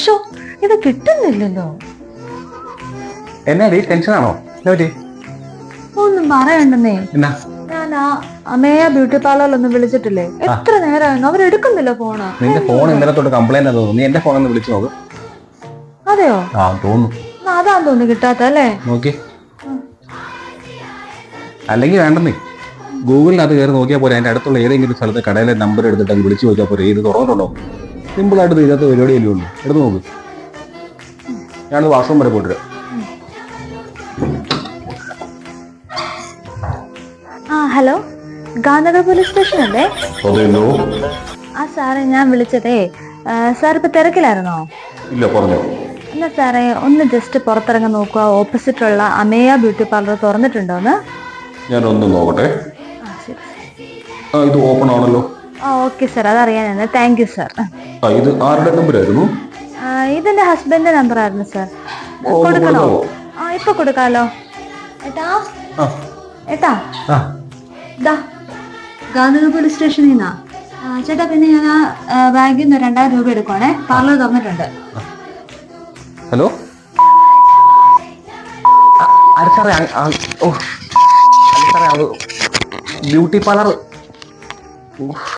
Show ഇത് കിട്ടുന്നില്ലല്ലോ. എന്നാ ടെൻഷനാണോ? ഒന്നും പറയണ്ടെന്നേ. എന്നാ ഞാൻ ആ അമേയ ബ്യൂട്ടി പാർലറിലൊന്നും വിളിച്ചിട്ടില്ലേ, എത്ര നേരമായിരുന്നു, അവരെടുക്കുന്നില്ല ഫോണ്. നിന്റെ ഫോൺ ഇന്നലെ തൊട്ട് കംപ്ലൈന്റ് തോന്നുന്നു. നീ എന്റെ ഫോണൊന്ന് വിളിച്ചു നോക്ക്. അതെയോ? ആ തോന്നുന്നു. അതാന്ന് തോന്നുന്നു കിട്ടാത്തല്ലേ. നോക്കി. അല്ലെങ്കിൽ വേണ്ടെന്നേ, ഗൂഗിളിനകത്ത് കയറി നോക്കിയാൽ പോലെ അതിന്റെ അടുത്തുള്ള ഏതെങ്കിലും സ്ഥലത്ത് കടയിലെ നമ്പർ എടുത്തിട്ട് അങ്ങ് വിളിച്ചു നോക്കിയാൽ പോലെ ഇത് തുറന്നിട്ടുണ്ടോ. സിമ്പിളായിട്ട് ഇതിനകത്ത് പരിപാടിയല്ലേ ഉള്ളൂ. എടുത്ത് നോക്ക്. ഞാനത് വാഷ്റൂം വരെ പോയിട്ട്. ഹലോ, ഗാന്ധിനഗർ പോലീസ് സ്റ്റേഷൻ അല്ലേ? ആ സാറേ, ഞാൻ വിളിച്ചതേ, സാർ ഇപ്പൊ തിരക്കിലായിരുന്നോ? ഇല്ല, പറഞ്ഞോ. എന്നാ സാറേ ഒന്ന് ജസ്റ്റ് പുറത്തിറങ്ങാൻ നോക്കുക, ഓപ്പോസിറ്റുള്ള അമേയ ബ്യൂട്ടി പാർലർ തുറന്നിട്ടുണ്ടോന്ന്. ഞാനൊന്ന് നോക്കട്ടെ. ഇത് ഓപ്പൺ ആണല്ലോ. ഓക്കെ സാർ, അതറിയാനാണ്. Thank you sir. ഇത് ആരുടെ നമ്പർ ആയിരുന്നു? ഇതെന്റെ ഹസ്ബൻഡിന്റെ നമ്പർ ആയിരുന്നു സാർ. കൊടുക്കണോ? ഇപ്പൊ കൊടുക്കാലോ. ഏട്ടാ ഗാന്ധിനഗർ പോലീസ് സ്റ്റേഷനിൽ നിന്നാ ചേട്ടാ. പിന്നെ ഞാൻ ആ ബാഗിൽ നിന്ന് 2000 രൂപ എടുക്കുവാണേ. പാർലർ തുറന്നിട്ടുണ്ട്. ഹലോ സാറേ, ബ്യൂട്ടി പാർലർ